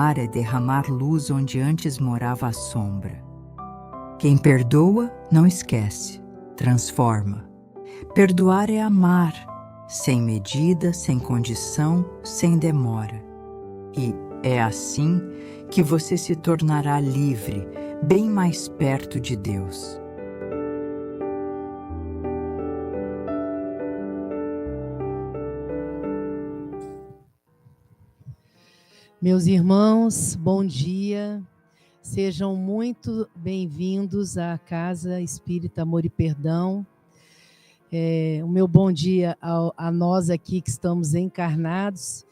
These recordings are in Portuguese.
Perdoar é derramar luz onde antes morava a sombra. Quem perdoa não esquece, transforma. Perdoar é amar, sem medida, sem condição, sem demora. E é assim que você se tornará livre, bem mais perto de Deus. Meus irmãos, bom dia. Sejam muito bem-vindos à Casa Espírita Amor e Perdão. O meu bom dia a nós aqui que estamos encarnados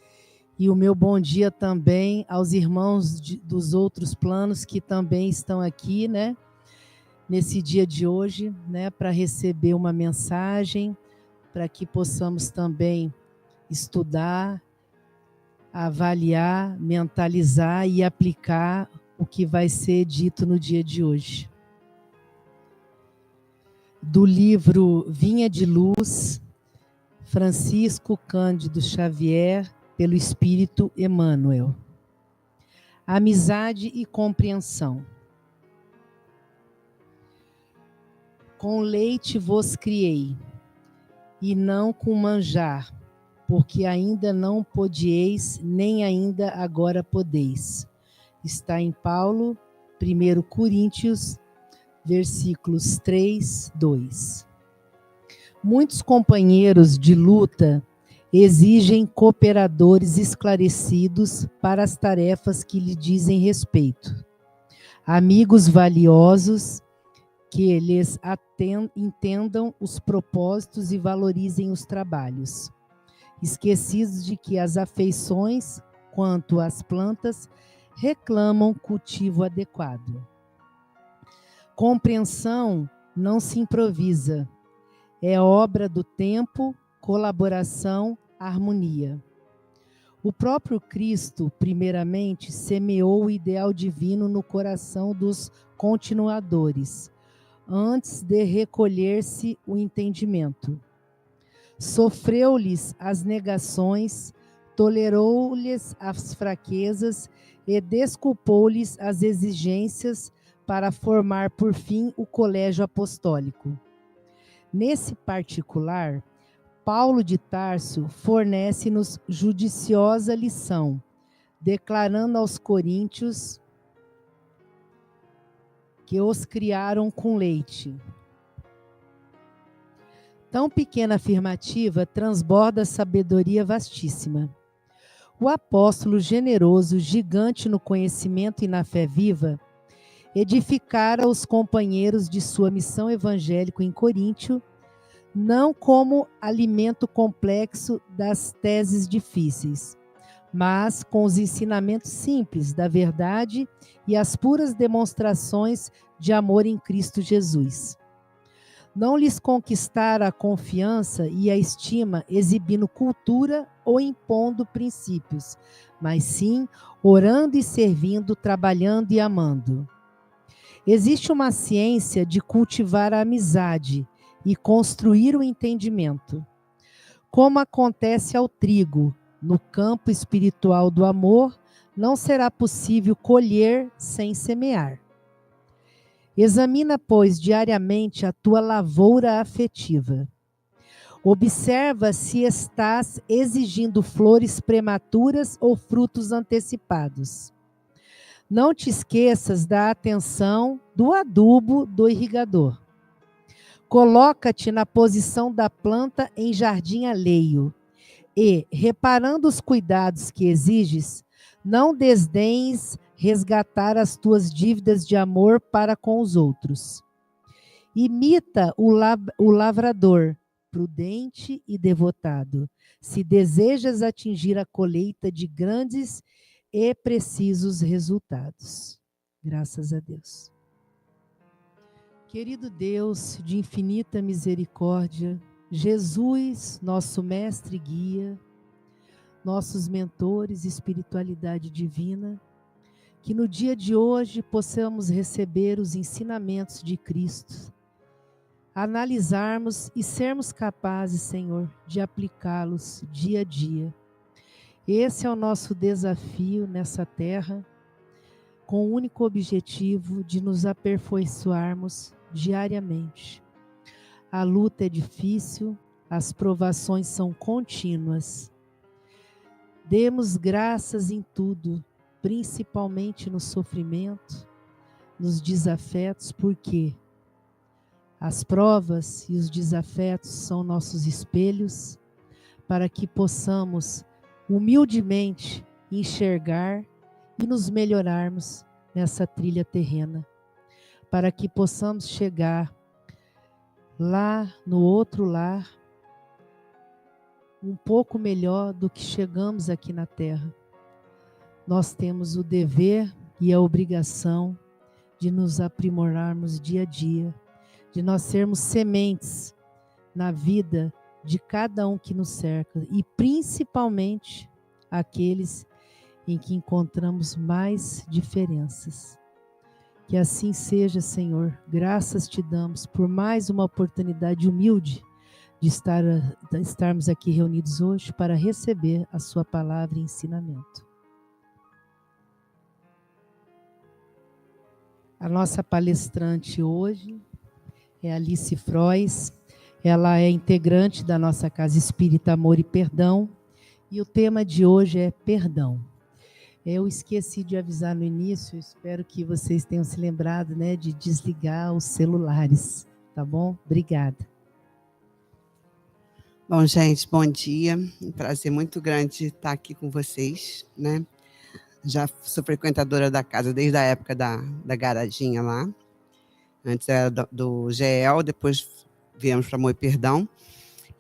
e o meu bom dia também aos irmãos dos outros planos que também estão aqui, né, nesse dia de hoje, né, para receber uma mensagem, para que possamos também estudar, avaliar, mentalizar e aplicar o que vai ser dito no dia de hoje. Do livro Vinha de Luz, Francisco Cândido Xavier, pelo Espírito Emmanuel. Amizade e compreensão. Com leite vos criei, e não com manjar, porque ainda não podieis, nem ainda agora podeis. Está em Paulo, 1 Coríntios, versículos 3, 2. Muitos companheiros de luta exigem cooperadores esclarecidos para as tarefas que lhe dizem respeito. Amigos valiosos que lhes entendam os propósitos e valorizem os trabalhos. Esquecidos de que as afeições, quanto às plantas, reclamam cultivo adequado. Compreensão não se improvisa. É obra do tempo, colaboração, harmonia. O próprio Cristo, primeiramente, semeou o ideal divino no coração dos continuadores, antes de recolher-se o entendimento. Sofreu-lhes as negações, tolerou-lhes as fraquezas e desculpou-lhes as exigências para formar, por fim, o colégio apostólico. Nesse particular, Paulo de Tarso fornece-nos judiciosa lição, declarando aos coríntios que os criaram com leite. Tão pequena afirmativa transborda sabedoria vastíssima. O apóstolo generoso, gigante no conhecimento e na fé viva, edificara os companheiros de sua missão evangélica em Coríntio, não como alimento complexo das teses difíceis, mas com os ensinamentos simples da verdade e as puras demonstrações de amor em Cristo Jesus. Não lhes conquistara a confiança e a estima exibindo cultura ou impondo princípios, mas sim orando e servindo, trabalhando e amando. Existe uma ciência de cultivar a amizade e construir o entendimento. Como acontece ao trigo, no campo espiritual do amor, não será possível colher sem semear. Examina, pois, diariamente a tua lavoura afetiva. Observa se estás exigindo flores prematuras ou frutos antecipados. Não te esqueças da atenção do adubo do irrigador. Coloca-te na posição da planta em jardim alheio e, reparando os cuidados que exiges, não desdenhes resgatar as tuas dívidas de amor para com os outros. Imita o lavrador, prudente e devotado, se desejas atingir a colheita de grandes e precisos resultados. Graças a Deus. Querido Deus de infinita misericórdia, Jesus, nosso mestre e guia, nossos mentores, espiritualidade divina, que no dia de hoje possamos receber os ensinamentos de Cristo, analisarmos e sermos capazes, Senhor, de aplicá-los dia a dia. Esse é o nosso desafio nessa terra, com o único objetivo de nos aperfeiçoarmos diariamente. A luta é difícil, as provações são contínuas. Demos graças em tudo, principalmente no sofrimento, nos desafetos, porque as provas e os desafetos são nossos espelhos, para que possamos humildemente enxergar e nos melhorarmos nessa trilha terrena, para que possamos chegar lá no outro lar um pouco melhor do que chegamos aqui na terra. Nós temos o dever e a obrigação de nos aprimorarmos dia a dia, de nós sermos sementes na vida de cada um que nos cerca e principalmente aqueles em que encontramos mais diferenças. Que assim seja, Senhor. Graças te damos por mais uma oportunidade humilde de estarmos aqui reunidos hoje para receber a sua palavra e ensinamento. A nossa palestrante hoje é Alice Frois. Ela é integrante da nossa Casa Espírita Amor e Perdão. E o tema de hoje é perdão. Eu esqueci de avisar no início, espero que vocês tenham se lembrado, né, de desligar os celulares, tá bom? Obrigada. Bom, gente, bom dia. Um prazer muito grande estar aqui com vocês, né? Já sou frequentadora da casa desde a época da garadinha lá. Antes era do GEL, depois viemos para Amor e Perdão.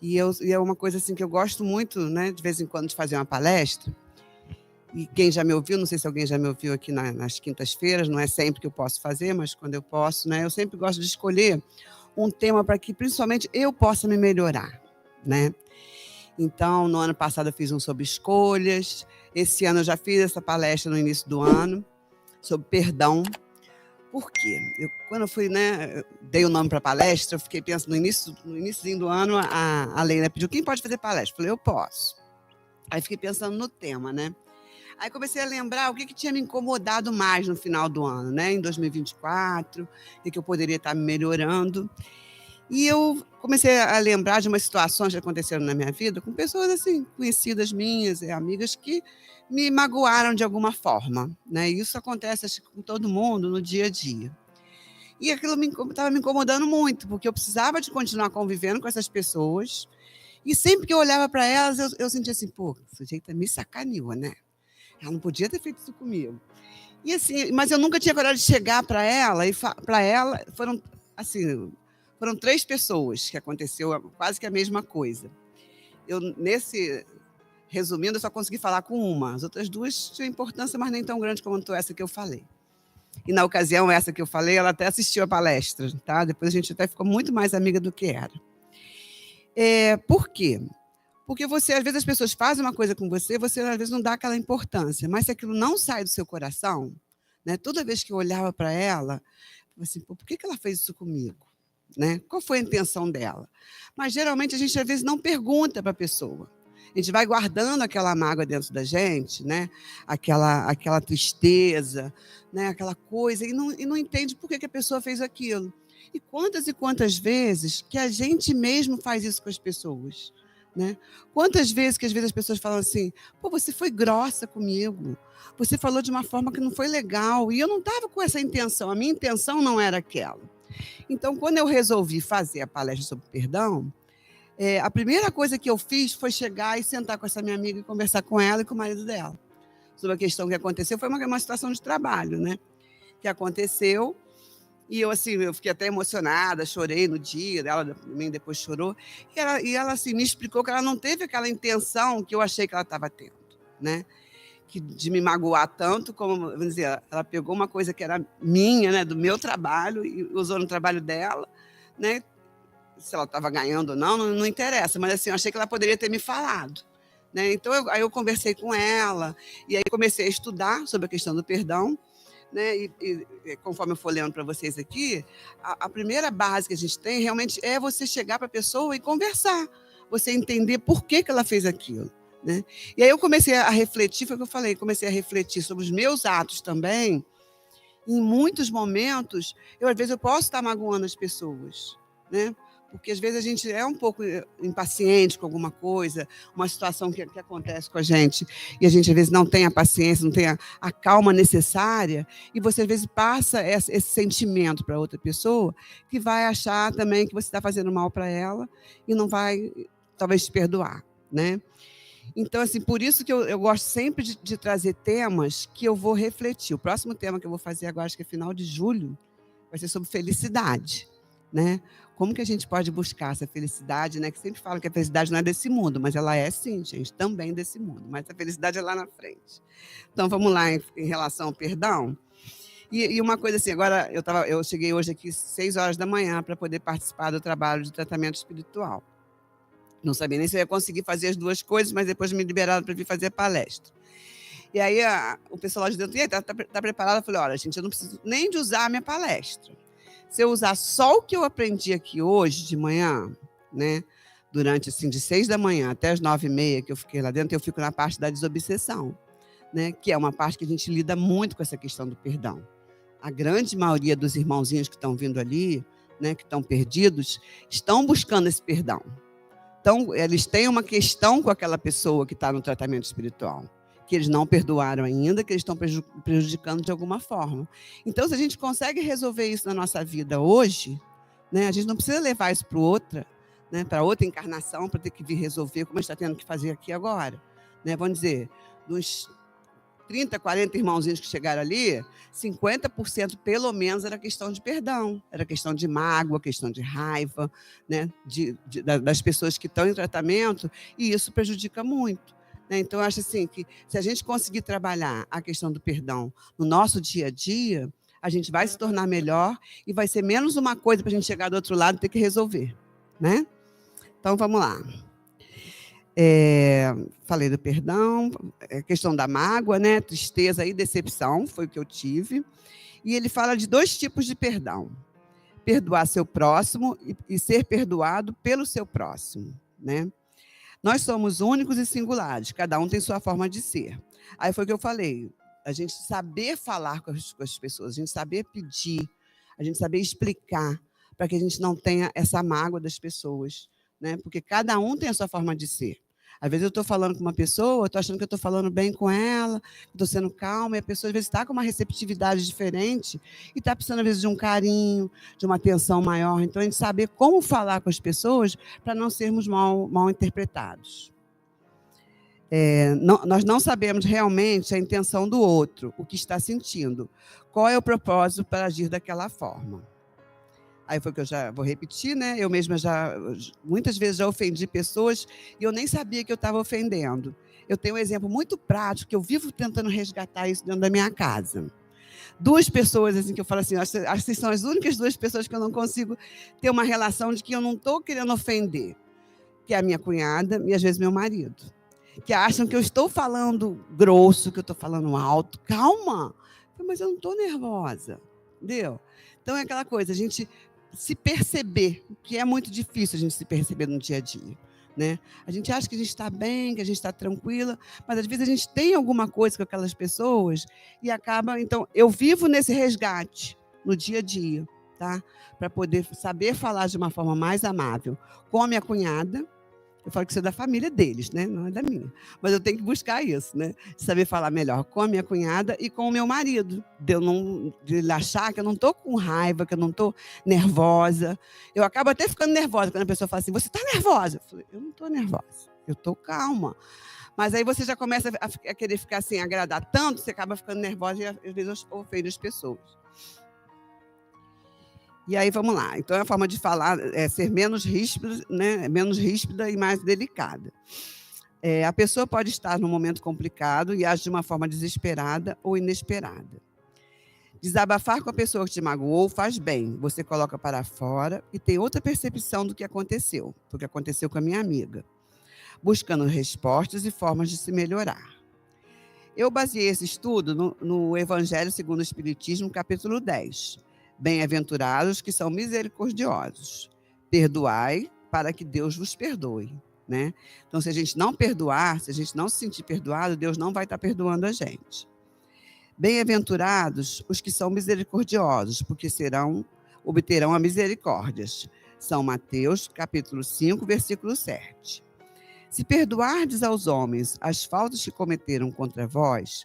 E é uma coisa assim que eu gosto muito, né, de vez em quando, de fazer uma palestra. E quem já me ouviu, não sei se alguém já me ouviu aqui nas quintas-feiras, não é sempre que eu posso fazer, mas quando eu posso, né, eu sempre gosto de escolher um tema para que, principalmente, eu possa me melhorar, né? Então, no ano passado eu fiz um sobre escolhas, esse ano eu já fiz essa palestra no início do ano, sobre perdão. Por quê? Quando eu fui, né, eu dei o nome para a palestra, eu fiquei pensando, no iníciozinho do ano, a Leila pediu, quem pode fazer palestra? Eu falei, eu posso. Aí fiquei pensando no tema, né? Aí comecei a lembrar o que tinha me incomodado mais no final do ano, né? Em 2024, o que eu poderia estar melhorando. E eu comecei a lembrar de umas situações que aconteceram na minha vida com pessoas assim, conhecidas minhas, amigas, que me magoaram de alguma forma, né? E isso acontece, acho, com todo mundo no dia a dia. E aquilo estava me incomodando muito, porque eu precisava de continuar convivendo com essas pessoas. E sempre que eu olhava para elas, eu sentia assim, pô, o sujeito me sacaneou, né? Ela não podia ter feito isso comigo. E assim, mas eu nunca tinha coragem de chegar para ela e para ela foram 3 pessoas que aconteceu quase que a mesma coisa. Resumindo, eu só consegui falar com uma. As outras 2 tinham importância, mas nem tão grande quanto essa que eu falei. E na ocasião essa que eu falei, ela até assistiu a palestra, tá? Depois a gente até ficou muito mais amiga do que era. Por quê? Porque às vezes as pessoas fazem uma coisa com você, você às vezes não dá aquela importância, mas se aquilo não sai do seu coração, né, toda vez que eu olhava para ela, eu assim, por que ela fez isso comigo? Né? Qual foi a intenção dela? Mas geralmente a gente às vezes não pergunta para a pessoa. A gente vai guardando aquela mágoa dentro da gente, né? aquela tristeza, né? Aquela coisa, e não entende por que a pessoa fez aquilo. E quantas vezes que a gente mesmo faz isso com as pessoas? Né? Quantas vezes que às vezes as pessoas falam assim, pô, você foi grossa comigo, você falou de uma forma que não foi legal, e eu não estava com essa intenção, a minha intenção não era aquela. Então, quando eu resolvi fazer a palestra sobre perdão, a primeira coisa que eu fiz foi chegar e sentar com essa minha amiga e conversar com ela e com o marido dela. Sobre a questão que aconteceu, foi uma situação de trabalho, né? Que aconteceu. E eu fiquei até emocionada, chorei no dia, ela também depois chorou. E ela assim, me explicou que ela não teve aquela intenção que eu achei que ela estava tendo, né? De me magoar tanto, como, vamos dizer, ela pegou uma coisa que era minha, né, do meu trabalho, e usou no trabalho dela, né? Se ela estava ganhando ou não interessa, mas assim, eu achei que ela poderia ter me falado. Né? Então, aí eu conversei com ela, e aí comecei a estudar sobre a questão do perdão, né? E conforme eu for lendo para vocês aqui, a primeira base que a gente tem realmente é você chegar para a pessoa e conversar, você entender por que ela fez aquilo. né? E aí eu comecei a refletir, foi o que eu falei, comecei a refletir sobre os meus atos também. Em muitos momentos, às vezes eu posso estar magoando as pessoas, né? Porque às vezes a gente é um pouco impaciente com alguma coisa, uma situação que acontece com a gente, e a gente às vezes não tem a paciência, não tem a calma necessária, e você às vezes passa esse sentimento para outra pessoa, que vai achar também que você está fazendo mal para ela e não vai, talvez, te perdoar, né? Então, assim, por isso que eu gosto sempre de trazer temas que eu vou refletir. O próximo tema que eu vou fazer agora, acho que é final de julho, vai ser sobre felicidade, né? Como que a gente pode buscar essa felicidade, né? Que sempre falam que a felicidade não é desse mundo, mas ela é sim, gente, também desse mundo. Mas a felicidade é lá na frente. Então, vamos lá em relação ao perdão. E uma coisa assim, agora eu cheguei hoje aqui 6 horas da manhã para poder participar do trabalho de tratamento espiritual. Não sabia nem se eu ia conseguir fazer as duas coisas, mas depois me liberaram para vir fazer a palestra. E aí o pessoal lá de dentro, está preparado? Eu falei, olha, gente, eu não preciso nem de usar a minha palestra. Se eu usar só o que eu aprendi aqui hoje de manhã, né, durante, assim, de 6 da manhã até as 9h30 que eu fiquei lá dentro, eu fico na parte da desobsessão, né, que é uma parte que a gente lida muito com essa questão do perdão. A grande maioria dos irmãozinhos que estão vindo ali, né, que estão perdidos, estão buscando esse perdão. Então, eles têm uma questão com aquela pessoa que está no tratamento espiritual, que eles não perdoaram ainda, que eles estão prejudicando de alguma forma. Então, se a gente consegue resolver isso na nossa vida hoje, né, a gente não precisa levar isso para outra, né, para outra encarnação, para ter que vir resolver, como a gente está tendo que fazer aqui agora. Né? Vamos dizer, dos 30, 40 irmãozinhos que chegaram ali, 50% pelo menos era questão de perdão, era questão de mágoa, questão de raiva, né, das pessoas que estão em tratamento, e isso prejudica muito. Né? Então, eu acho assim que se a gente conseguir trabalhar a questão do perdão no nosso dia a dia, a gente vai se tornar melhor e vai ser menos uma coisa para a gente chegar do outro lado e ter que resolver. Né? Então, vamos lá. Falei do perdão, questão da mágoa, né? Tristeza e decepção, foi o que eu tive. E ele fala de 2 tipos de perdão. Perdoar seu próximo e ser perdoado pelo seu próximo. Né? Nós somos únicos e singulares, cada um tem sua forma de ser. Aí foi o que eu falei, a gente saber falar com as pessoas, a gente saber pedir, a gente saber explicar, para que a gente não tenha essa mágoa das pessoas. Né? Porque cada um tem a sua forma de ser. Às vezes eu estou falando com uma pessoa, estou achando que eu estou falando bem com ela, estou sendo calma, e a pessoa às vezes está com uma receptividade diferente e está precisando, às vezes, de um carinho, de uma atenção maior. Então, a gente saber como falar com as pessoas para não sermos mal interpretados. Nós não sabemos realmente a intenção do outro, o que está sentindo. Qual é o propósito para agir daquela forma? Aí foi que eu já vou repetir, né? Eu mesma muitas vezes já ofendi pessoas e eu nem sabia que eu estava ofendendo. Eu tenho um exemplo muito prático, que eu vivo tentando resgatar isso dentro da minha casa. 2 pessoas, assim, que eu falo assim, acho que são as únicas 2 pessoas que eu não consigo ter uma relação de que eu não estou querendo ofender, que é a minha cunhada e, às vezes, meu marido, que acham que eu estou falando grosso, que eu estou falando alto. Calma! Mas eu não estou nervosa, entendeu? Então, é aquela coisa, a gente se perceber, que é muito difícil a gente se perceber no dia a dia. Né? A gente acha que a gente está bem, que a gente está tranquila, mas às vezes a gente tem alguma coisa com aquelas pessoas e acaba... Então, eu vivo nesse resgate no dia a dia, tá? Para poder saber falar de uma forma mais amável com a minha cunhada. Eu falo que isso é da família deles, né? Não é da minha. Mas eu tenho que buscar isso, né? De saber falar melhor com a minha cunhada e com o meu marido. De ele achar que eu não estou com raiva, que eu não estou nervosa. Eu acabo até ficando nervosa quando a pessoa fala assim, você está nervosa? Eu falo, eu não estou nervosa, eu estou calma. Mas aí você já começa a querer ficar assim, agradar tanto, você acaba ficando nervosa e às vezes ofende as pessoas. E aí, vamos lá. Então, a forma de falar é ser menos ríspida, né? Menos ríspida e mais delicada. A pessoa pode estar num momento complicado e age de uma forma desesperada ou inesperada. Desabafar com a pessoa que te magoou faz bem. Você coloca para fora e tem outra percepção do que aconteceu com a minha amiga, buscando respostas e formas de se melhorar. Eu baseei esse estudo no Evangelho segundo o Espiritismo, capítulo 10. Bem-aventurados que são misericordiosos. Perdoai para que Deus vos perdoe. né? Então, se a gente não perdoar, se a gente não se sentir perdoado, Deus não vai estar perdoando a gente. Bem-aventurados os que são misericordiosos, porque obterão a misericórdia. São Mateus, capítulo 5, versículo 7. Se perdoardes aos homens as faltas que cometeram contra vós,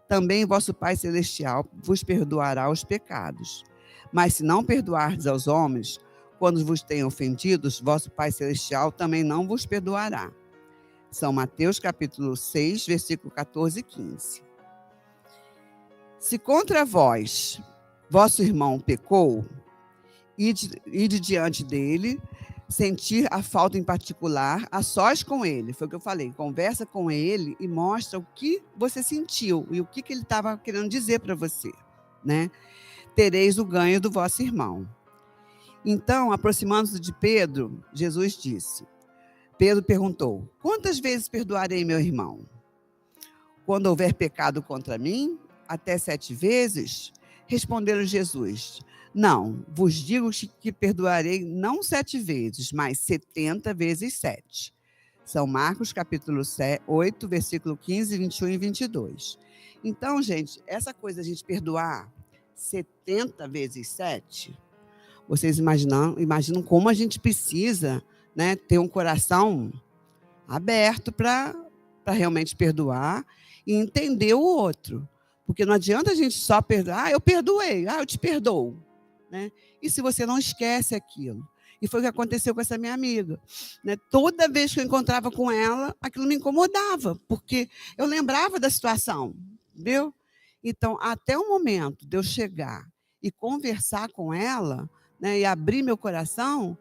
também vosso Pai Celestial vos perdoará os pecados. Mas se não perdoardes aos homens, quando vos tenham ofendido, vosso Pai Celestial também não vos perdoará. São Mateus, capítulo 6, versículo 14 e 15. Se contra vós, vosso irmão pecou, ide diante dele, sentir a falta em particular, a sós com ele. Foi o que eu falei, conversa com ele e mostra o que você sentiu e o que ele estava querendo dizer para você, né? Tereis o ganho do vosso irmão. Então, aproximando-se de Pedro, Jesus disse, Pedro perguntou, quantas vezes perdoarei meu irmão? Quando houver pecado contra mim, até 7 vezes? Respondeu Jesus, não, vos digo que perdoarei não 7 vezes, mas 70 vezes 7. São Marcos, capítulo 8, versículo 15, 21 e 22. Então, gente, essa coisa de a gente perdoar 70 vezes 7, vocês imaginam como a gente precisa, né, ter um coração aberto para realmente perdoar e entender o outro. Porque não adianta a gente só perdoar, eu perdoei, eu te perdoo, né? E se você não esquece aquilo? E foi o que aconteceu com essa minha amiga, né? Toda vez que eu encontrava com ela, aquilo me incomodava, porque eu lembrava da situação, entendeu? Então, até o momento de eu chegar e conversar com ela, né, e abrir meu coração,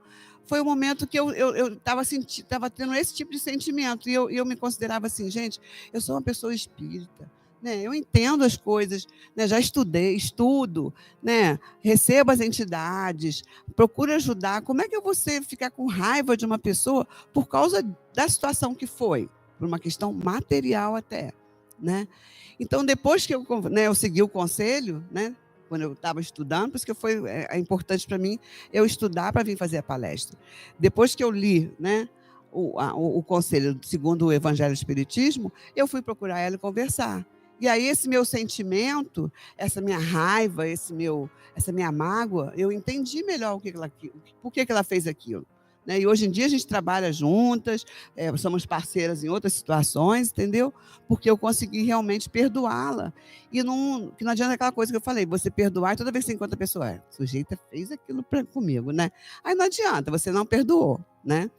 foi o momento que eu estava tendo esse tipo de sentimento. E eu me considerava assim, gente, eu sou uma pessoa espírita, né? Eu entendo as coisas, né? Já estudo, né? Recebo as entidades, procuro ajudar. Como é que eu vou ficar com raiva de uma pessoa por causa da situação que foi? Por uma questão material até, né? Então, depois que eu segui o conselho, né? Quando eu estava estudando, por isso que é importante para mim eu estudar para vir fazer a palestra. Depois que eu li, né, o conselho segundo o Evangelho do Espiritismo, eu fui procurar ela e conversar. E aí esse meu sentimento, essa minha raiva, essa minha mágoa, eu entendi melhor por que ela fez aquilo. Né? E hoje em dia a gente trabalha juntas, somos parceiras em outras situações, entendeu? Porque eu consegui realmente perdoá-la. E que não adianta aquela coisa que eu falei, você perdoar, e toda vez que você encontra a pessoa, a sujeita fez aquilo comigo, né? Aí não adianta, você não perdoou, né?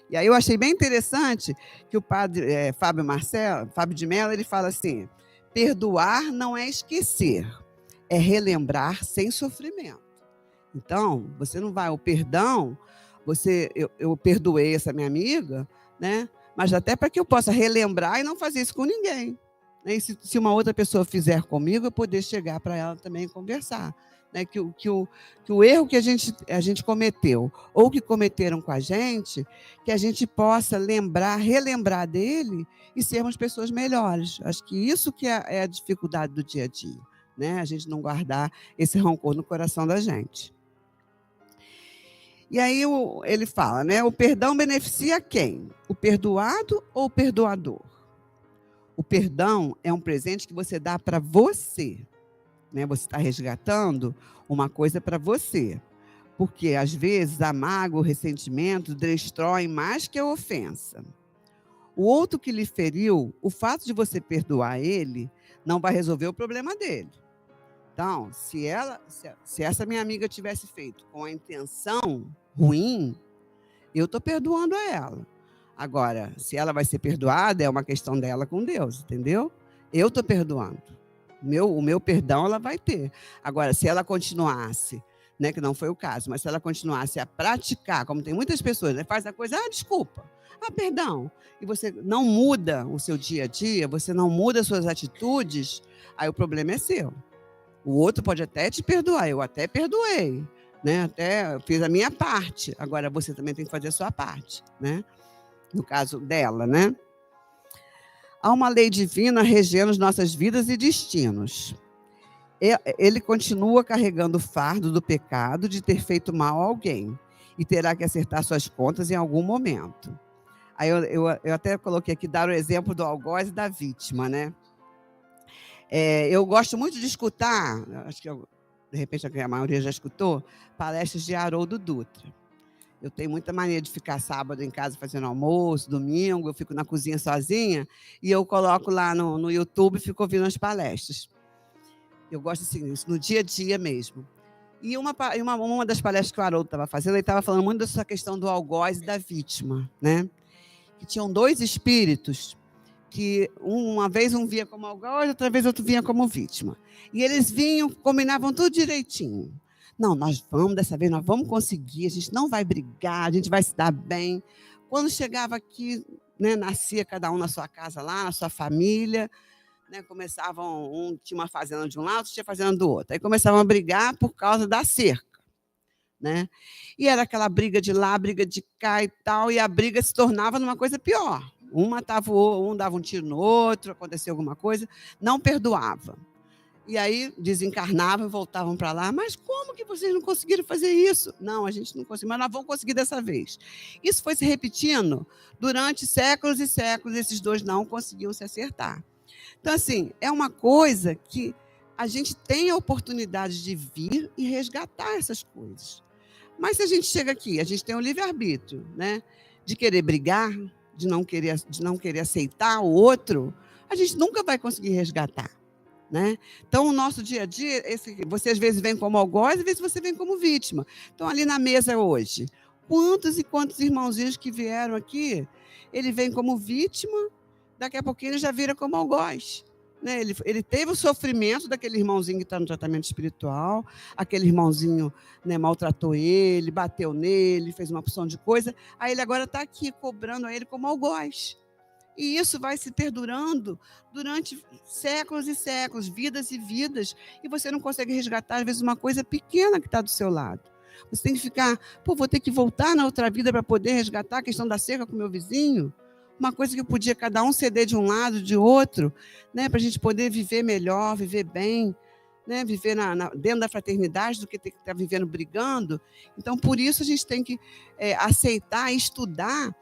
E aí eu achei bem interessante que o padre Fábio de Mello, ele fala assim, perdoar não é esquecer, é relembrar sem sofrimento. Então, você não vai, o perdão, eu perdoei essa minha amiga, né? Mas até para que eu possa relembrar e não fazer isso com ninguém. Né? E se uma outra pessoa fizer comigo, eu poder chegar para ela também e conversar. Né? Que o erro que a gente cometeu, ou que cometeram com a gente, que a gente possa relembrar dele e sermos pessoas melhores. Acho que isso que é a dificuldade do dia a dia, né? A gente não guardar esse rancor no coração da gente. E aí ele fala, né? O perdão beneficia quem? O perdoado ou o perdoador? O perdão é um presente que você dá para você. Né? Você está resgatando uma coisa para você. Porque, às vezes, a mágoa, o ressentimento destroem mais que a ofensa. O outro que lhe feriu, o fato de você perdoar ele, não vai resolver o problema dele. Então, se essa minha amiga tivesse feito com a intenção ruim, eu estou perdoando a ela. Agora, se ela vai ser perdoada, é uma questão dela com Deus, entendeu? Eu estou perdoando. O meu perdão ela vai ter. Agora, se ela continuasse, né, que não foi o caso, mas se ela continuasse a praticar, como tem muitas pessoas, né, faz a coisa, desculpa, perdão, e você não muda o seu dia a dia, você não muda as suas atitudes, aí o problema é seu. O outro pode até te perdoar, eu até perdoei, né? Até fiz a minha parte, agora você também tem que fazer a sua parte, né? No caso dela, né? Há uma lei divina regendo as nossas vidas e destinos. Ele continua carregando o fardo do pecado de ter feito mal a alguém e terá que acertar suas contas em algum momento. Aí eu até coloquei aqui, dar o exemplo do algoz e da vítima, né? Eu gosto muito de escutar, acho que de repente a maioria já escutou, palestras de Haroldo Dutra. Eu tenho muita mania de ficar sábado em casa fazendo almoço, domingo, eu fico na cozinha sozinha e eu coloco lá no YouTube e fico ouvindo as palestras. Eu gosto assim, isso no dia a dia mesmo. E uma das palestras que o Haroldo estava fazendo, ele estava falando muito dessa questão do algoz e da vítima, né? Que tinham dois espíritos que uma vez um via como algoz, outra vez outro vinha como vítima. E eles vinham, combinavam tudo direitinho. Não, dessa vez nós vamos conseguir, a gente não vai brigar, a gente vai se dar bem. Quando chegava aqui, né, nascia cada um na sua casa lá, na sua família, né, começavam, um tinha uma fazenda de um lado, outro tinha fazenda do outro. Aí começavam a brigar por causa da cerca, né? E era aquela briga de lá, briga de cá e tal, e a briga se tornava numa coisa pior. Um dava um tiro no outro, acontecia alguma coisa, não perdoava. E aí desencarnavam e voltavam para lá. Mas como que vocês não conseguiram fazer isso? Não, a gente não conseguiu, mas nós vamos conseguir dessa vez. Isso foi se repetindo durante séculos e séculos, esses dois não conseguiam se acertar. Então, assim, é uma coisa que a gente tem a oportunidade de vir e resgatar essas coisas. Mas se a gente chega aqui, a gente tem um livre-arbítrio, né? De querer brigar, de não querer aceitar o outro, a gente nunca vai conseguir resgatar, né? Então, o nosso dia a dia, você às vezes vem como algoz, às vezes você vem como vítima. Então, ali na mesa hoje, quantos e quantos irmãozinhos que vieram aqui, ele vem como vítima, daqui a pouquinho ele já vira como algoz. Né? Ele teve o sofrimento daquele irmãozinho que está no tratamento espiritual, aquele irmãozinho, né, maltratou ele, bateu nele, fez uma opção de coisa, aí ele agora está aqui cobrando a ele como algoz. E isso vai se perdurando durante séculos e séculos, vidas e vidas, e você não consegue resgatar, às vezes, uma coisa pequena que está do seu lado. Você tem que ficar, vou ter que voltar na outra vida para poder resgatar a questão da cerca com o meu vizinho, uma coisa que podia cada um ceder de um lado, de outro, né, para a gente poder viver melhor, viver bem, né, viver dentro da fraternidade do que ter que estar vivendo brigando. Então, por isso, a gente tem que aceitar, estudar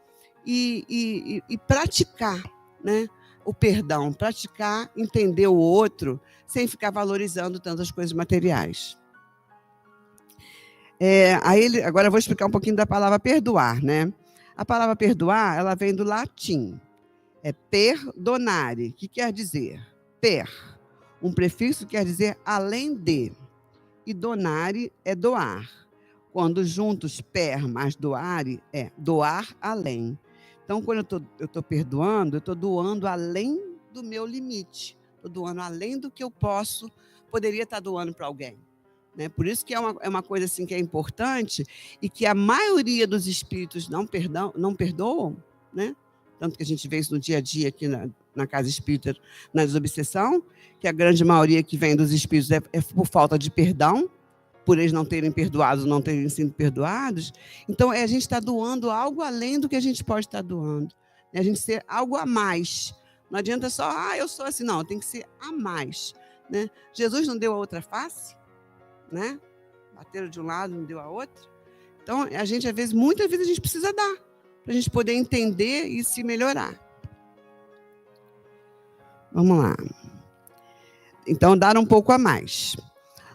e praticar, né, o perdão, praticar, entender o outro, sem ficar valorizando tantas coisas materiais. Agora eu vou explicar um pouquinho da palavra perdoar, né? A palavra perdoar, ela vem do latim. É perdonare, que quer dizer per, um prefixo que quer dizer além de, e donare é doar. Quando juntos per mais doare, é doar além. Então, quando eu estou perdoando, eu estou doando além do meu limite, estou doando além do que eu poderia estar doando para alguém. Né? Por isso que é uma coisa assim, que é importante e que a maioria dos espíritos não perdoam, né? Tanto que a gente vê isso no dia a dia aqui na Casa Espírita, na desobsessão, que a grande maioria que vem dos espíritos é por falta de perdão, por eles não terem perdoado, não terem sido perdoados. Então, a gente está doando algo além do que a gente pode estar doando. Né? A gente ser algo a mais. Não adianta só, eu sou assim, não, tem que ser a mais. Né? Jesus não deu a outra face? Né? Bateram de um lado, não deu a outra. Então, muitas vezes a gente precisa dar, para a gente poder entender e se melhorar. Vamos lá. Então, dar um pouco a mais.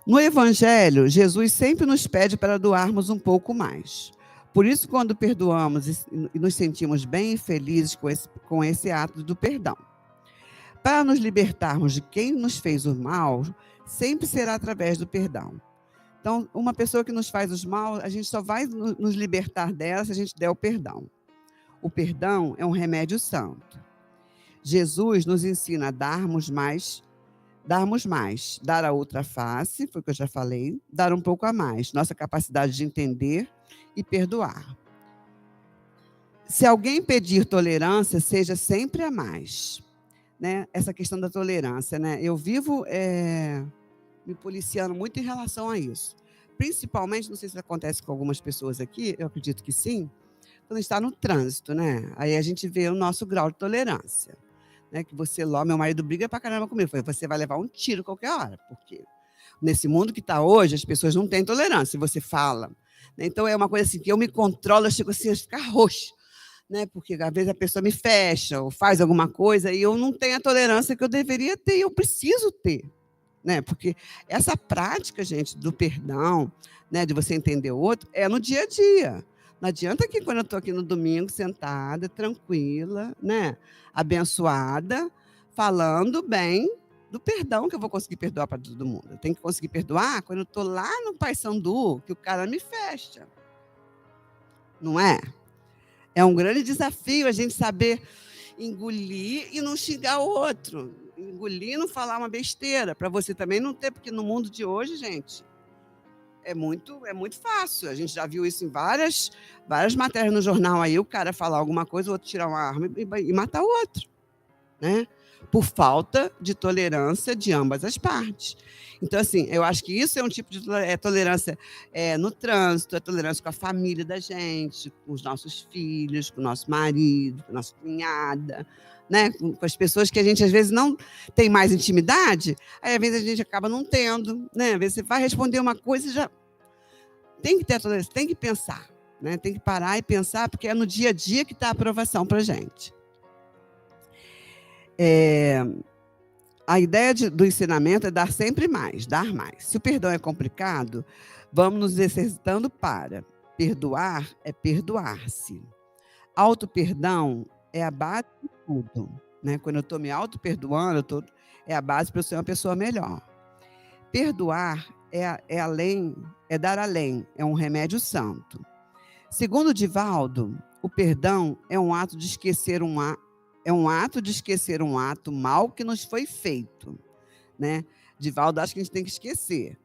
No Evangelho, Jesus sempre nos pede para doarmos um pouco mais. Por isso, quando perdoamos e nos sentimos bem e felizes com esse ato do perdão. Para nos libertarmos de quem nos fez o mal, sempre será através do perdão. Então, uma pessoa que nos faz o mal, a gente só vai nos libertar dela se a gente der o perdão. O perdão é um remédio santo. Jesus nos ensina a darmos mais, dar a outra face, foi o que eu já falei, dar um pouco a mais, nossa capacidade de entender e perdoar. Se alguém pedir tolerância, seja sempre a mais. Né? Essa questão da tolerância, né? Eu vivo me policiando muito em relação a isso. Principalmente, não sei se acontece com algumas pessoas aqui, eu acredito que sim, quando a gente está no trânsito, né? Aí a gente vê o nosso grau de tolerância. Né? Que meu marido briga pra caramba comigo. Você vai levar um tiro qualquer hora, porque nesse mundo que está hoje, as pessoas não têm tolerância, você fala. Né? Então, é uma coisa assim, que eu me controlo, eu chego assim, a ficar roxa. né? Porque às vezes a pessoa me fecha ou faz alguma coisa e eu não tenho a tolerância que eu deveria ter, eu preciso ter, né? Porque essa prática, gente, do perdão, né, de você entender o outro, é no dia a dia. Não adianta que quando eu estou aqui no domingo, sentada, tranquila, né, abençoada, falando bem do perdão, que eu vou conseguir perdoar para todo mundo. Eu tenho que conseguir perdoar quando eu estou lá no Paysandu, que o cara me fecha. Não é? É um grande desafio a gente saber engolir e não xingar o outro. Engolir e não falar uma besteira, para você também não ter, porque no mundo de hoje, gente, é muito fácil. A gente já viu isso em várias matérias no jornal aí, o cara falar alguma coisa, o outro tirar uma arma e matar o outro, né? Por falta de tolerância de ambas as partes. Então, assim, eu acho que isso é um tipo de tolerância no trânsito, é tolerância com a família da gente, com os nossos filhos, com o nosso marido, com a nossa cunhada, né? Com as pessoas que a gente, às vezes, não tem mais intimidade, aí, às vezes, a gente acaba não tendo, né? Às vezes, você vai responder uma coisa e já tem que ter tolerância, tem que pensar, né? Tem que parar e pensar, porque é no dia a dia que está a aprovação para a gente. A ideia do ensinamento é dar sempre mais, dar mais. Se o perdão é complicado, vamos nos exercitando para. Perdoar é perdoar-se. Auto-perdão é a base de tudo, né? Quando eu estou me auto-perdoando, é a base para eu ser uma pessoa melhor. Perdoar é além, é dar além, é um remédio santo. Segundo Divaldo, o perdão é um ato de esquecer um ato mal que nos foi feito, né? Divaldo acha que a gente tem que esquecer.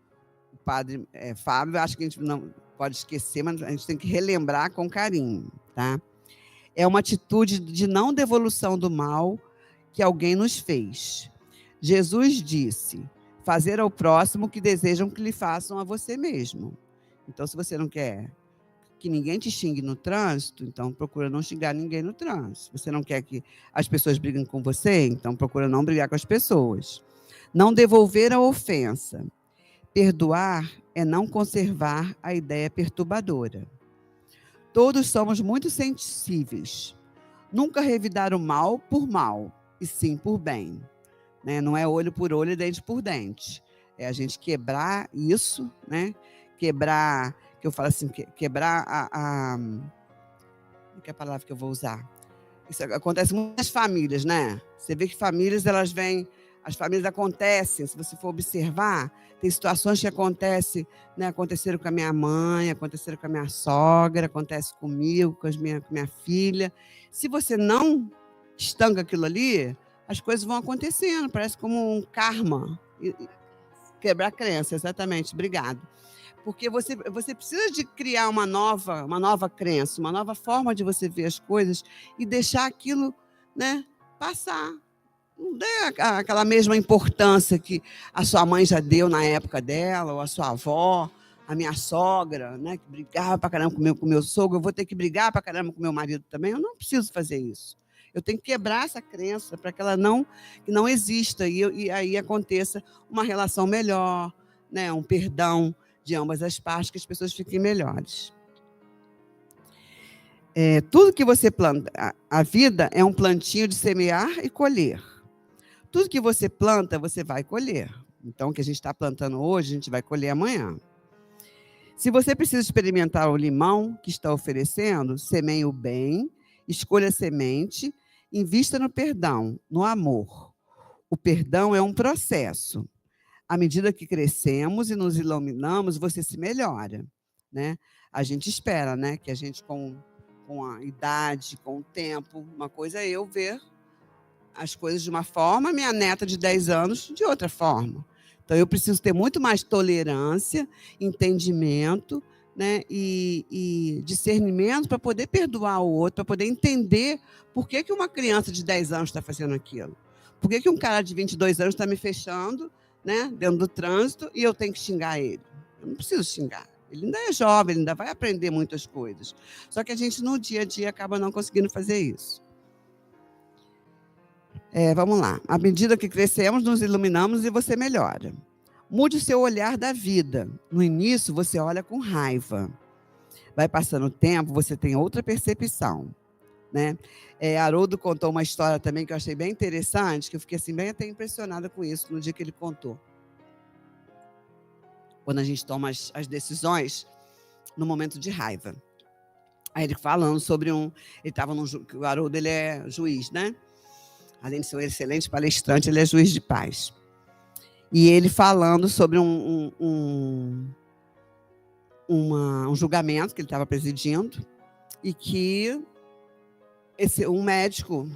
O padre Fábio acha que a gente não pode esquecer, mas a gente tem que relembrar com carinho, tá? É uma atitude de não devolução do mal que alguém nos fez. Jesus disse: fazer ao próximo o que desejam que lhe façam a você mesmo. Então, se você não quer que ninguém te xingue no trânsito, então procura não xingar ninguém no trânsito. Você não quer que as pessoas briguem com você, então procura não brigar com as pessoas. Não devolver a ofensa. Perdoar é não conservar a ideia perturbadora. Todos somos muito sensíveis. Nunca revidar o mal por mal, e sim por bem. Né? Não é olho por olho e dente por dente. É a gente quebrar isso, né? Quebrar, que eu falo assim, quebrar que é a palavra que eu vou usar? Isso acontece muito nas famílias, né? Você vê que famílias, elas vêm, as famílias acontecem, se você for observar, tem situações que acontecem, né? Aconteceram com a minha mãe, aconteceram com a minha sogra, acontece comigo, com minha filha. Se você não estanca aquilo ali, as coisas vão acontecendo, parece como um karma. Quebrar a crença, exatamente, obrigado. Porque você precisa de criar uma nova crença, uma nova forma de você ver as coisas e deixar aquilo, né, passar. Não dê aquela mesma importância que a sua mãe já deu na época dela, ou a sua avó, a minha sogra, né, que brigava pra caramba com o meu sogro, eu vou ter que brigar pra caramba com o meu marido também. Eu não preciso fazer isso. Eu tenho que quebrar essa crença para que ela não exista e aí aconteça uma relação melhor, né, um perdão de ambas as partes, que as pessoas fiquem melhores. Tudo que você planta, a vida é um plantio de semear e colher. Tudo que você planta, você vai colher. Então, o que a gente está plantando hoje, a gente vai colher amanhã. Se você precisa experimentar o limão que está oferecendo, semeie o bem, escolha a semente, invista no perdão, no amor. O perdão é um processo. À medida que crescemos e nos iluminamos, você se melhora, né? A gente espera, né, que a gente, com a idade, com o tempo, uma coisa é eu ver as coisas de uma forma, minha neta de 10 anos de outra forma. Então, eu preciso ter muito mais tolerância, entendimento, né, e discernimento para poder perdoar o outro, para poder entender por que uma criança de 10 anos está fazendo aquilo. Por que um cara de 22 anos está me fechando, né, dentro do trânsito e eu tenho que xingar ele? Eu não preciso xingar. Ele ainda é jovem, ele ainda vai aprender muitas coisas. Só que a gente, no dia a dia, acaba não conseguindo fazer isso. Vamos lá. À medida que crescemos, nos iluminamos e você melhora. Mude o seu olhar da vida. No início, você olha com raiva. Vai passando o tempo, você tem outra percepção. né? Haroldo contou uma história também que eu achei bem interessante, que eu fiquei assim, bem até impressionada com isso no dia que ele contou. Quando a gente toma as decisões no momento de raiva. Aí ele falando sobre ele estava o Haroldo, ele é juiz, né? Além de ser um excelente palestrante, ele é juiz de paz. E ele falando sobre um julgamento que ele estava presidindo e que um médico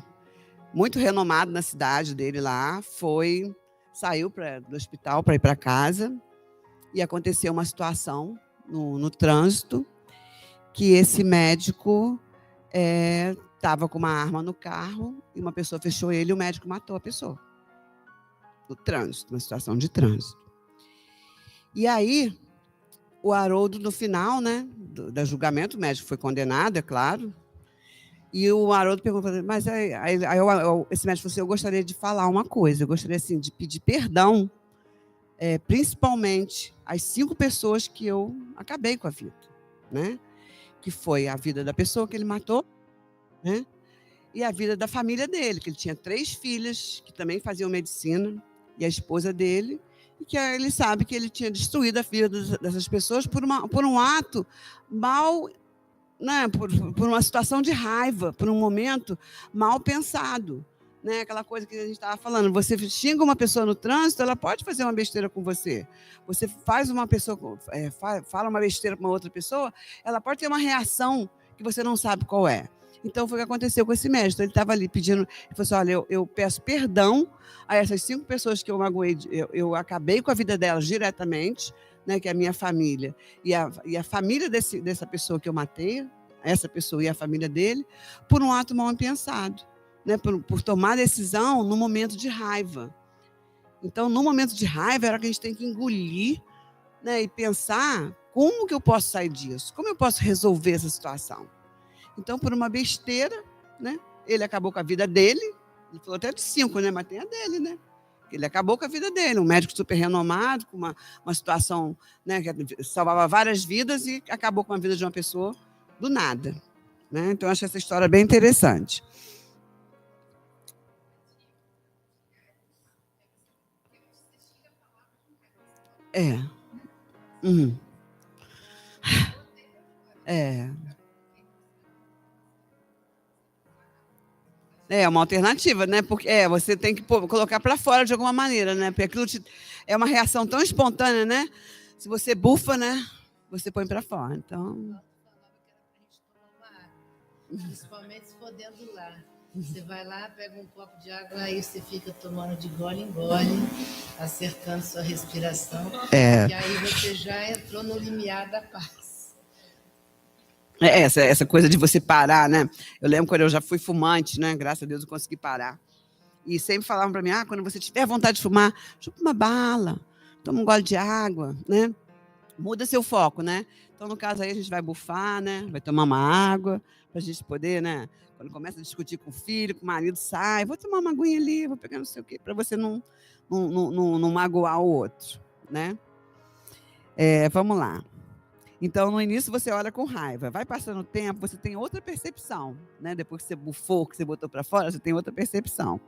muito renomado na cidade dele lá saiu do hospital para ir para casa e aconteceu uma situação no trânsito que esse médico estava com uma arma no carro e uma pessoa fechou ele e o médico matou a pessoa. No trânsito, uma situação de trânsito. E aí, o Haroldo, no final, né, do julgamento, o médico foi condenado, é claro, e o Haroldo perguntou, mas esse médico falou assim, eu gostaria de falar uma coisa, eu gostaria assim, de pedir perdão, principalmente às 5 pessoas que eu acabei com a vida, né? Que foi a vida da pessoa que ele matou, né? E a vida da família dele, que ele tinha 3 filhas que também faziam medicina, e a esposa dele, e que ele sabe que ele tinha destruído a vida dessas pessoas por um ato mal, né, por uma situação de raiva, por um momento mal pensado. Né? Aquela coisa que a gente estava falando, você xinga uma pessoa no trânsito, ela pode fazer uma besteira com você. Você faz uma pessoa, fala uma besteira com uma outra pessoa, ela pode ter uma reação que você não sabe qual é. Então, foi o que aconteceu com esse médico. Ele estava ali pedindo, ele falou assim, olha, eu peço perdão a essas 5 pessoas que eu magoei, eu acabei com a vida delas diretamente, né, que é a minha família, e a família dessa pessoa que eu matei, essa pessoa e a família dele, por um ato mal pensado, né, por tomar decisão no momento de raiva. Então, no momento de raiva, era que a gente tem que engolir, né, e pensar como que eu posso sair disso, como eu posso resolver essa situação. Então, por uma besteira, né, ele acabou com a vida dele, ele falou até de 5, né, mas tem a dele, né? Ele acabou com a vida dele, um médico super renomado, com uma situação, né, que salvava várias vidas e acabou com a vida de uma pessoa do nada. Né? Então, eu acho essa história bem interessante. Uhum. É uma alternativa, né? Porque você tem que colocar para fora de alguma maneira, né? Porque aquilo é uma reação tão espontânea, né? Se você bufa, né? Você põe para fora. Então. Principalmente se for dentro do lar. Você vai lá, pega um copo de água, aí você fica tomando de gole em gole, acertando sua respiração. E aí você já entrou no limiar da paz. Essa coisa de você parar, né? Eu lembro quando eu já fui fumante, né? Graças a Deus eu consegui parar. E sempre falavam para mim, quando você tiver vontade de fumar, chupa uma bala, toma um gole de água, né? Muda seu foco, né? Então, no caso aí, a gente vai bufar, né? Vai tomar uma água, para a gente poder, né? Quando começa a discutir com o filho, com o marido, sai, vou tomar uma aguinha ali, vou pegar não sei o quê, para você não magoar o outro, né? Vamos lá. Então, no início, você olha com raiva. Vai passando o tempo, você tem outra percepção, né? Depois que você bufou, que você botou para fora, você tem outra percepção.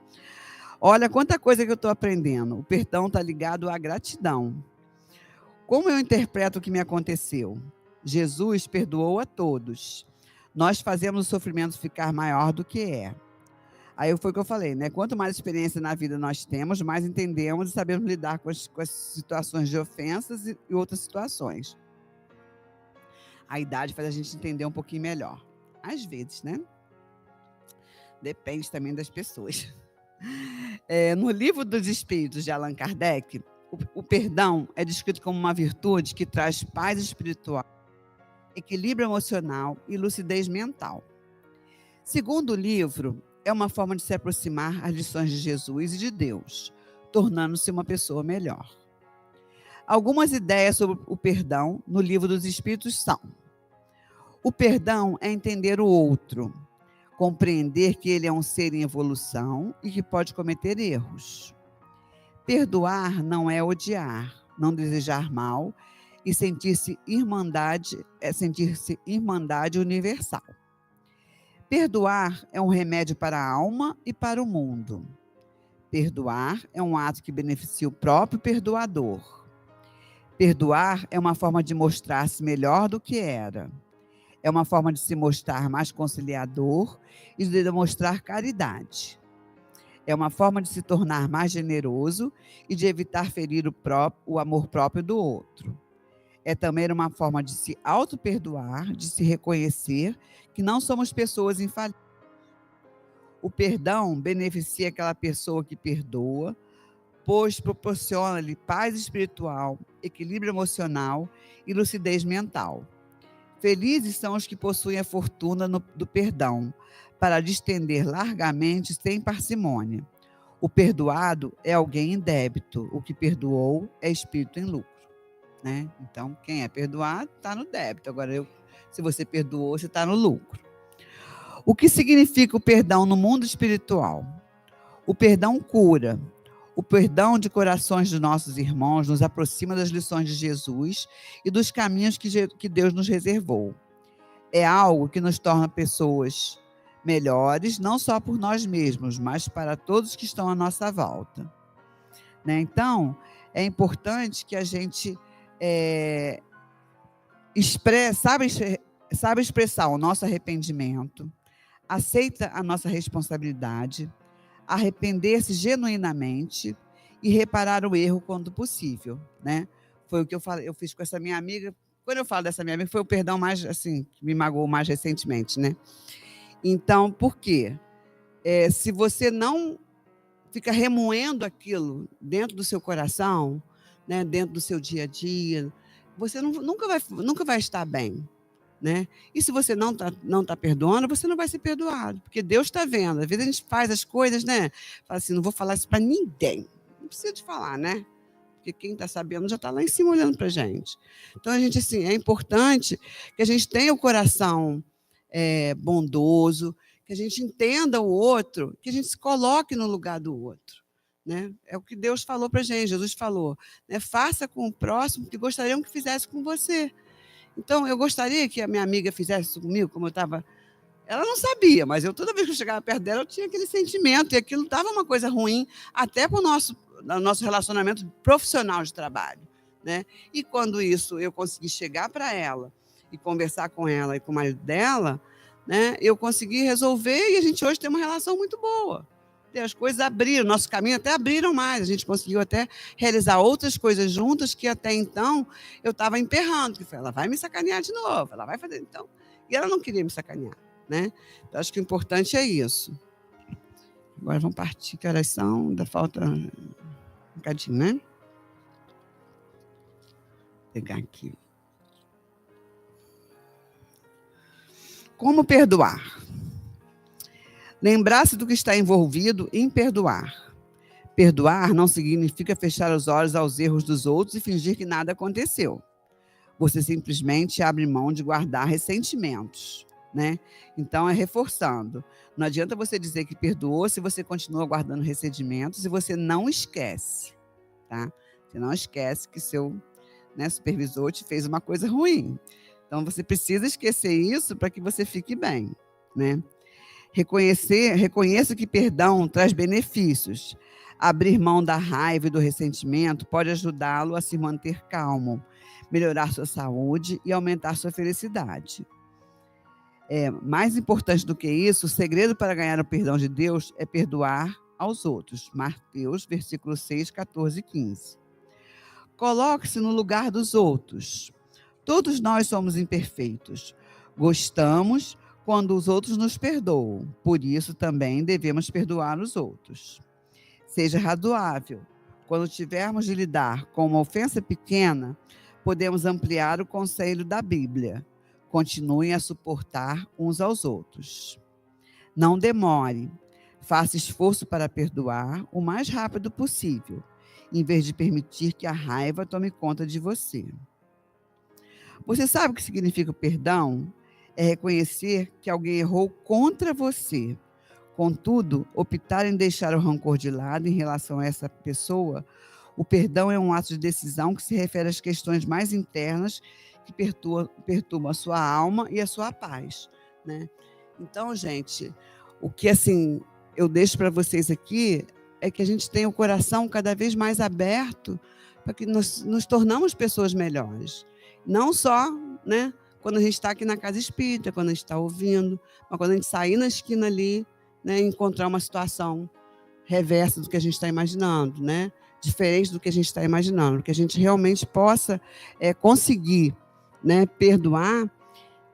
Olha quanta coisa que eu estou aprendendo. O perdão está ligado à gratidão. Como eu interpreto o que me aconteceu? Jesus perdoou a todos. Nós fazemos o sofrimento ficar maior do que é. Aí foi o que eu falei, né? Quanto mais experiência na vida nós temos, mais entendemos e sabemos lidar com as situações de ofensas e outras situações. A idade faz a gente entender um pouquinho melhor. Às vezes, né? Depende também das pessoas. No Livro dos Espíritos, de Allan Kardec, o perdão é descrito como uma virtude que traz paz espiritual, equilíbrio emocional e lucidez mental. Segundo o livro, é uma forma de se aproximar às lições de Jesus e de Deus, tornando-se uma pessoa melhor. Algumas ideias sobre o perdão no Livro dos Espíritos são: o perdão é entender o outro, compreender que ele é um ser em evolução e que pode cometer erros. Perdoar não é odiar, não desejar mal e sentir-se irmandade universal. Perdoar é um remédio para a alma e para o mundo. Perdoar é um ato que beneficia o próprio perdoador. Perdoar é uma forma de mostrar-se melhor do que era. É uma forma de se mostrar mais conciliador e de demonstrar caridade. É uma forma de se tornar mais generoso e de evitar ferir o amor próprio do outro. É também uma forma de se auto-perdoar, de se reconhecer que não somos pessoas infalíveis. O perdão beneficia aquela pessoa que perdoa, pois proporciona-lhe paz espiritual, equilíbrio emocional e lucidez mental. Felizes são os que possuem a fortuna do perdão, para distender largamente sem parcimônia. O perdoado é alguém em débito, o que perdoou é espírito em lucro. Né? Então, quem é perdoado está no débito. Agora, se você perdoou, você está no lucro. O que significa o perdão no mundo espiritual? O perdão cura. O perdão de corações dos nossos irmãos nos aproxima das lições de Jesus e dos caminhos que Deus nos reservou. É algo que nos torna pessoas melhores, não só por nós mesmos, mas para todos que estão à nossa volta. Né? Então, é importante que a gente sabe expressar o nosso arrependimento, aceita a nossa responsabilidade, arrepender-se genuinamente e reparar o erro quando possível, né? Foi o que eu fiz com essa minha amiga. Quando eu falo dessa minha amiga, foi o perdão mais, assim, que me magoou mais recentemente, né? Então, por quê? Se você não fica remoendo aquilo dentro do seu coração, né, dentro do seu dia a dia, você nunca vai estar bem, né? E se você não tá perdoando, você não vai ser perdoado, porque Deus está vendo. Às vezes a gente faz as coisas, né? Fala assim, não vou falar isso para ninguém. Não precisa de falar, né? Porque quem está sabendo já está lá em cima olhando para a gente. Então, a gente, assim, é importante que a gente tenha o coração bondoso, que a gente entenda o outro, que a gente se coloque no lugar do outro. Né? É o que Deus falou para a gente, Jesus falou. Né? Faça com o próximo o que gostariam que fizesse com você. Então, eu gostaria que a minha amiga fizesse isso comigo, como eu estava... Ela não sabia, mas toda vez que eu chegava perto dela, eu tinha aquele sentimento, e aquilo estava uma coisa ruim, até para o nosso relacionamento profissional de trabalho. Né? E quando isso eu consegui chegar para ela, e conversar com ela e com o marido dela, né, eu consegui resolver, e a gente hoje tem uma relação muito boa. As coisas abriram, nosso caminho até abriram mais, a gente conseguiu até realizar outras coisas juntas que até então eu estava emperrando, que foi, ela vai me sacanear de novo, ela vai fazer, então, e ela não queria me sacanear, né? Então, acho que o importante é isso. Agora vamos partir, que horas são, ainda falta um bocadinho, né? Vou pegar aqui. Como perdoar? Lembrar-se do que está envolvido em perdoar. Perdoar não significa fechar os olhos aos erros dos outros e fingir que nada aconteceu. Você simplesmente abre mão de guardar ressentimentos, né? Então, reforçando. Não adianta você dizer que perdoou se você continua guardando ressentimentos e você não esquece, tá? Você não esquece que seu supervisor te fez uma coisa ruim. Então, você precisa esquecer isso para que você fique bem, né? Reconheça que perdão traz benefícios. Abrir mão da raiva e do ressentimento pode ajudá-lo a se manter calmo, melhorar sua saúde e aumentar sua felicidade. Mais importante do que isso, o segredo para ganhar o perdão de Deus é perdoar aos outros. Mateus, versículos 6, 14 e 15. Coloque-se no lugar dos outros. Todos nós somos imperfeitos. Gostamos quando os outros nos perdoam. Por isso, também devemos perdoar os outros. Seja razoável. Quando tivermos de lidar com uma ofensa pequena, podemos ampliar o conselho da Bíblia. Continuem a suportar uns aos outros. Não demore. Faça esforço para perdoar o mais rápido possível, em vez de permitir que a raiva tome conta de você. Você sabe o que significa o perdão? É reconhecer que alguém errou contra você. Contudo, optar em deixar o rancor de lado em relação a essa pessoa, o perdão é um ato de decisão que se refere às questões mais internas que perturbam a sua alma e a sua paz, né? Então, gente, o que assim eu deixo para vocês aqui é que a gente tenha o coração cada vez mais aberto para que nós nos tornamos pessoas melhores. Não só, né, quando a gente está aqui na casa espírita, quando a gente está ouvindo, mas quando a gente sair na esquina ali, né, encontrar uma situação reversa do que a gente está imaginando, né, diferente do que a gente está imaginando, que a gente realmente possa conseguir, né, perdoar.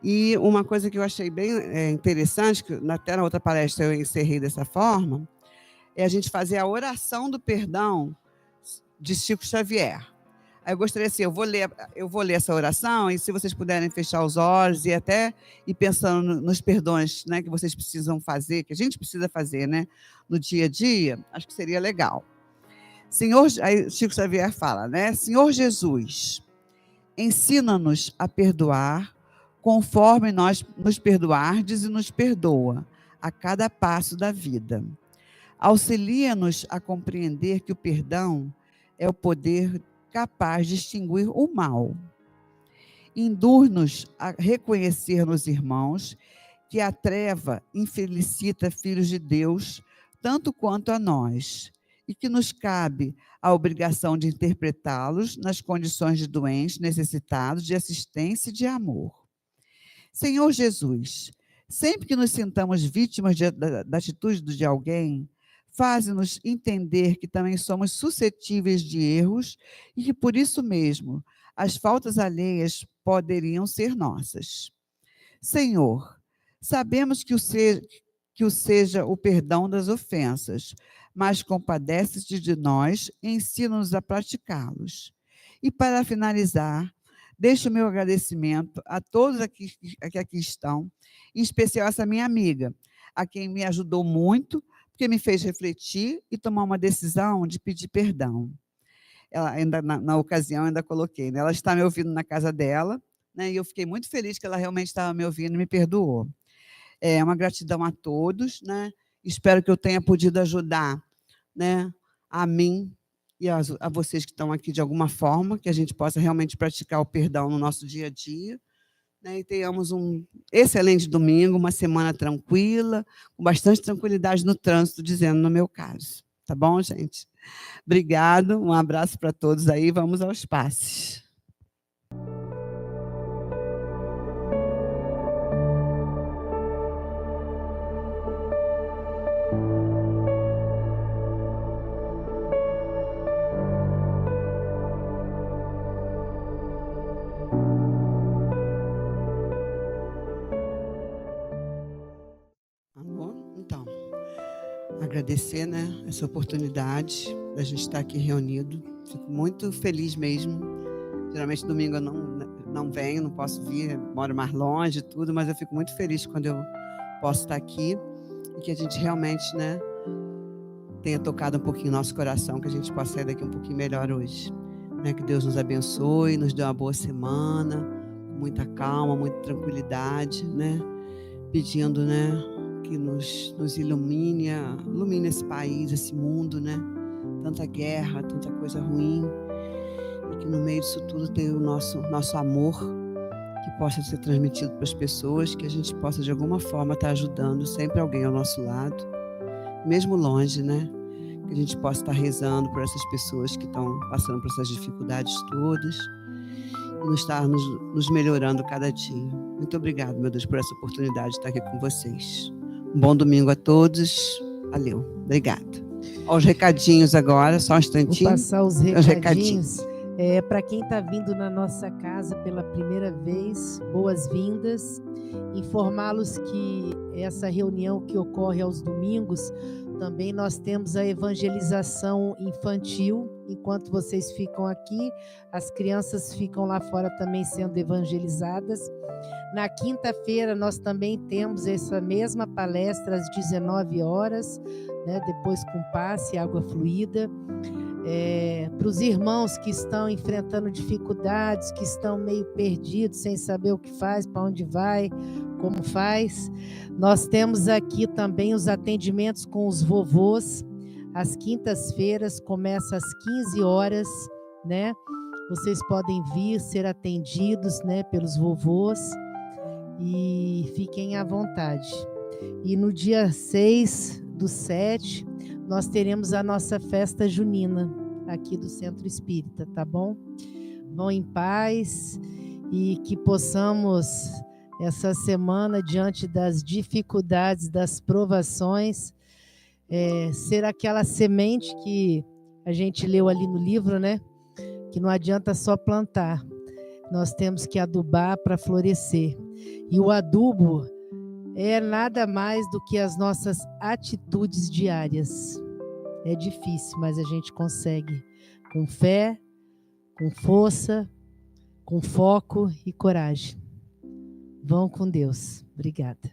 E uma coisa que eu achei bem interessante, que até na outra palestra eu encerrei dessa forma, é a gente fazer a oração do perdão de Chico Xavier. Aí eu gostaria assim, eu vou ler essa oração, e se vocês puderem fechar os olhos e até ir pensando nos perdões, né, que vocês precisam fazer, que a gente precisa fazer, né, no dia a dia, acho que seria legal. Senhor, aí Chico Xavier fala, né? Senhor Jesus, ensina-nos a perdoar conforme nós nos perdoardes e nos perdoa a cada passo da vida. Auxilia-nos a compreender que o perdão é o poder capaz de extinguir o mal. Induz-nos a reconhecer nos irmãos que a treva infelicita filhos de Deus tanto quanto a nós, e que nos cabe a obrigação de interpretá-los nas condições de doentes necessitados de assistência e de amor. Senhor Jesus, sempre que nos sintamos vítimas da atitude de alguém, faze-nos entender que também somos suscetíveis de erros e que, por isso mesmo, as faltas alheias poderiam ser nossas. Senhor, sabemos que o seja o perdão das ofensas, mas compadece-te de nós e ensina-nos a praticá-los. E para finalizar, deixo o meu agradecimento a todos que aqui estão, em especial essa minha amiga, a quem me ajudou muito, porque me fez refletir e tomar uma decisão de pedir perdão. Ela ainda na ocasião ainda coloquei, né? Ela está me ouvindo na casa dela, né? E eu fiquei muito feliz que ela realmente estava me ouvindo e me perdoou. É uma gratidão a todos, né? Espero que eu tenha podido ajudar, né, a mim e a vocês que estão aqui de alguma forma, que a gente possa realmente praticar o perdão no nosso dia a dia, né, e tenhamos um excelente domingo, uma semana tranquila, com bastante tranquilidade no trânsito, dizendo no meu caso. Tá bom, gente? Obrigado, um abraço para todos aí, vamos aos passes. Então, agradecer, né, essa oportunidade da gente estar aqui reunido. Fico muito feliz mesmo. Geralmente domingo eu não venho, não posso vir, moro mais longe e tudo, mas eu fico muito feliz quando eu posso estar aqui e que a gente realmente, né, tenha tocado um pouquinho o nosso coração, que a gente possa sair daqui um pouquinho melhor hoje. Né, que Deus nos abençoe, nos dê uma boa semana, com muita calma, muita tranquilidade, né, pedindo, né, que nos ilumine esse país, esse mundo, né? Tanta guerra, tanta coisa ruim, e que no meio disso tudo tenha o nosso amor, que possa ser transmitido para as pessoas, que a gente possa de alguma forma estar ajudando sempre alguém ao nosso lado, mesmo longe, né? Que a gente possa estar rezando por essas pessoas que estão passando por essas dificuldades todas e estar nos melhorando cada dia. Muito obrigado, meu Deus, por essa oportunidade de estar aqui com vocês. Um bom domingo a todos. Valeu. Obrigada. Os recadinhos agora, só um instantinho. Vou passar os recadinhos. Para quem está vindo na nossa casa pela primeira vez, boas-vindas. Informá-los que essa reunião que ocorre aos domingos, também nós temos a evangelização infantil. Enquanto vocês ficam aqui, as crianças ficam lá fora também sendo evangelizadas. Na quinta-feira, nós também temos essa mesma palestra às 19 horas, né, depois com passe, água fluida. Para os irmãos que estão enfrentando dificuldades, que estão meio perdidos, sem saber o que faz, para onde vai, como faz, nós temos aqui também os atendimentos com os vovôs. Às quintas-feiras, começa às 15 horas, né? Vocês podem vir ser atendidos, né, pelos vovôs. E fiquem à vontade. E no dia 6/7, nós teremos a nossa festa junina aqui do Centro Espírita, tá bom? Vão em paz e que possamos, essa semana, diante das dificuldades, das provações, ser aquela semente que a gente leu ali no livro, né? Que não adianta só plantar, nós temos que adubar para florescer. E o adubo é nada mais do que as nossas atitudes diárias. É difícil, mas a gente consegue com fé, com força, com foco e coragem. Vão com Deus. Obrigada.